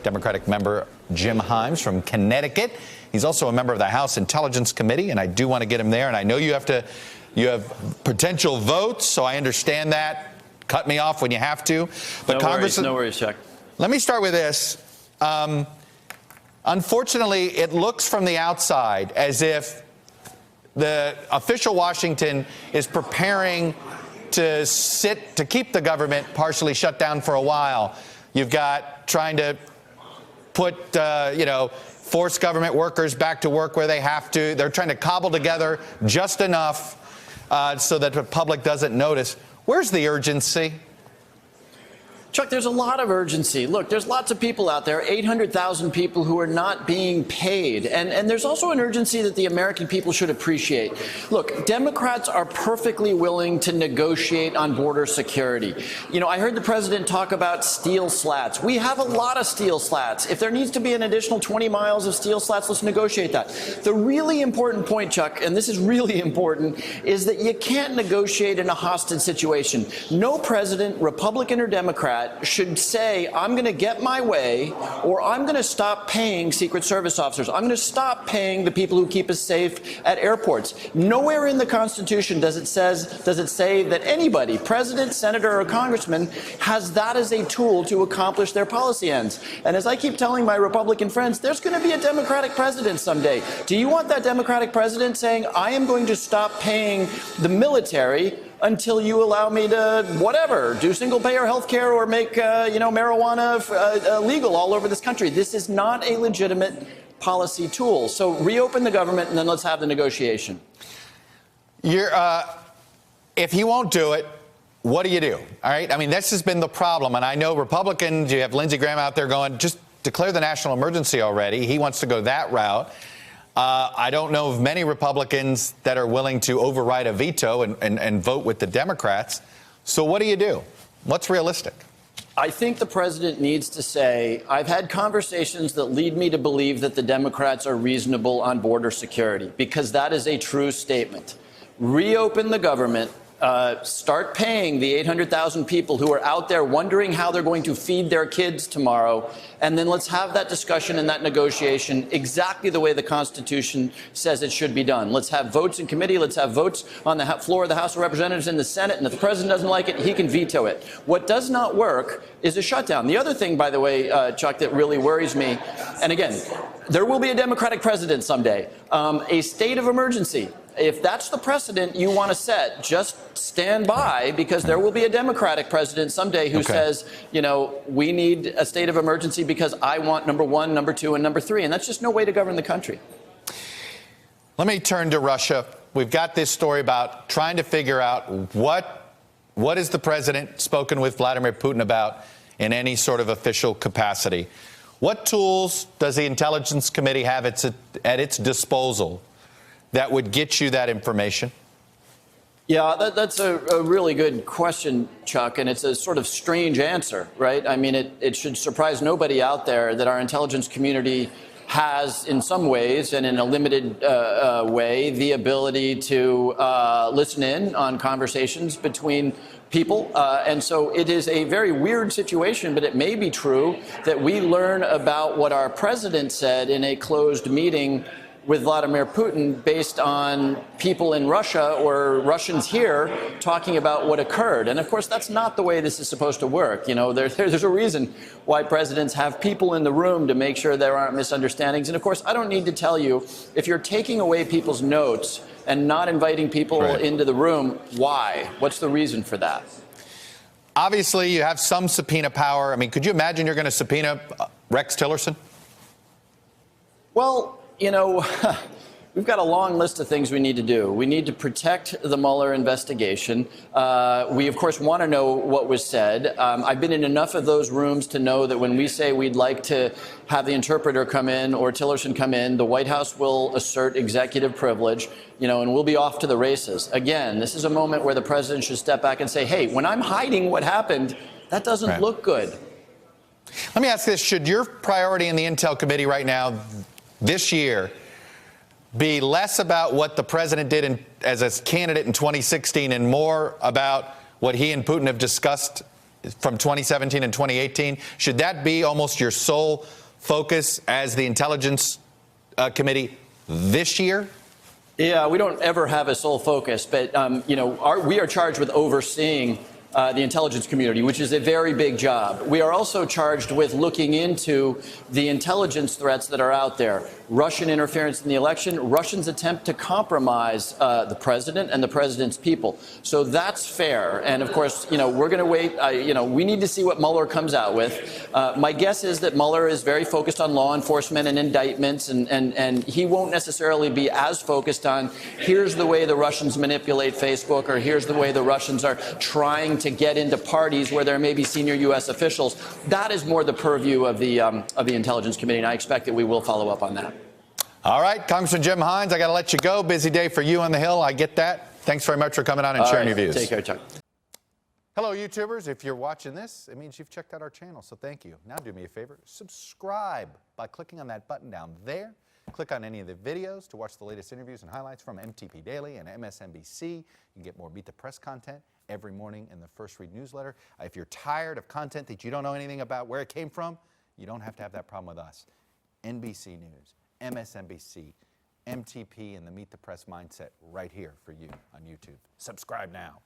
Democratic member Jim Himes from Connecticut. He's also a member of the House Intelligence Committee, and I do want to get him there. And I know you have potential votes, so I understand that. Cut me off when you have to. But no worries, Chuck. Let me start with this. Unfortunately, it looks from the outside as if the official Washington is preparing to keep the government partially shut down for a while. You've got trying to put, force government workers back to work where they have to. They're trying to cobble together just enough so that the public doesn't notice. Where's the urgency? Chuck, there's a lot of urgency. Look, there's lots of people out there, 800,000 people who are not being paid. And there's also an urgency that the American people should appreciate. Look, Democrats are perfectly willing to negotiate on border security. I heard the president talk about steel slats. We have a lot of steel slats. If there needs to be an additional 20 miles of steel slats, let's negotiate that. The really important point, Chuck, and this is really important, is that you can't negotiate in a hostage situation. No president, Republican or Democrat, should say, I'm going to get my way, or I'm going to stop paying Secret Service officers. I'm going to stop paying the people who keep us safe at airports. Nowhere in the Constitution does it say that anybody, president, senator, or congressman, has that as a tool to accomplish their policy ends. And as I keep telling my Republican friends, there's going to be a Democratic president someday. Do you want that Democratic president saying, I am going to stop paying the military until you allow me to, whatever, do single-payer health care or make, marijuana legal all over this country? This is not a legitimate policy tool. So reopen the government, and then let's have the negotiation. If he won't do it, what do you do? All right? I mean, this has been the problem. And I know Republicans, you have Lindsey Graham out there going, just declare the national emergency already. He wants to go that route. I don't know of many Republicans that are willing to override a veto and vote with the Democrats. So what do you do? What's realistic? I think the president needs to say, I've had conversations that lead me to believe that the Democrats are reasonable on border security, because that is a true statement. Reopen the government. Start paying the 800,000 people who are out there wondering how they're going to feed their kids tomorrow. And then let's have that discussion and that negotiation exactly the way the Constitution says it should be done. Let's have votes in committee. Let's have votes on the floor of the House of Representatives and the Senate. And if the president doesn't like it, he can veto it. What does not work is a shutdown. The other thing, by the way, Chuck, that really worries me, and again, there will be a Democratic president someday, a state of emergency. If that's the precedent you want to set, just stand by, because there will be a Democratic president someday who says, we need a state of emergency because I want number one, number two, and number three. And that's just no way to govern the country. Let me turn to Russia. We've got this story about trying to figure out what is the president spoken with Vladimir Putin about in any sort of official capacity. What tools does the Intelligence Committee have at its disposal that would get you that information? Yeah, that's a really good question, Chuck, and it's a sort of strange answer, right? I mean, it should surprise nobody out there that our intelligence community has, in some ways and in a limited way, the ability to listen in on conversations between people. And so it is a very weird situation, but it may be true that we learn about what our president said in a closed meeting with Vladimir Putin based on people in Russia or Russians here talking about what occurred. And of course, that's not the way this is supposed to work. There's a reason why presidents have people in the room to make sure there aren't misunderstandings. And of course, I don't need to tell you, if you're taking away people's notes and not inviting people into the room, why? What's the reason for that? Obviously, you have some subpoena power. I mean, could you imagine you're going to subpoena Rex Tillerson? Well, we've got a long list of things we need to do. We need to protect the Mueller investigation. We, of course, want to know what was said. I've been in enough of those rooms to know that when we say we'd like to have the interpreter come in or Tillerson come in, the White House will assert executive privilege, and we'll be off to the races. Again, this is a moment where the president should step back and say, hey, when I'm hiding what happened, that doesn't look good. Let me ask this. Should your priority in the Intel Committee right now this year be less about what the president did as a candidate in 2016 and more about what he and Putin have discussed from 2017 and 2018? Should that be almost your sole focus as the Intelligence Committee this year? Yeah, we don't ever have a sole focus, but we are charged with overseeing the intelligence community, which is a very big job. We are also charged with looking into the intelligence threats that are out there. Russian interference in the election, Russians' attempt to compromise the president and the president's people. So that's fair. And of course, we're going to wait. We need to see what Mueller comes out with. My guess is that Mueller is very focused on law enforcement and indictments, and he won't necessarily be as focused on here's the way the Russians manipulate Facebook, or here's the way the Russians are trying to get into parties where there may be senior U.S. officials. That is more the purview of the Intelligence Committee, and I expect that we will follow up on that. All right, Congressman Jim Hines, I got to let you go. Busy day for you on the Hill. I get that. Thanks very much for coming on and sharing your views. Take care, Chuck. Hello, YouTubers. If you're watching this, it means you've checked out our channel, so thank you. Now do me a favor, subscribe by clicking on that button down there. Click on any of the videos to watch the latest interviews and highlights from MTP Daily and MSNBC. You can get more Meet the Press content every morning in the First Read newsletter. If you're tired of content that you don't know anything about where it came from, you don't have to have that problem with us. NBC News, MSNBC, MTP, and the Meet the Press mindset right here for you on YouTube. Subscribe now.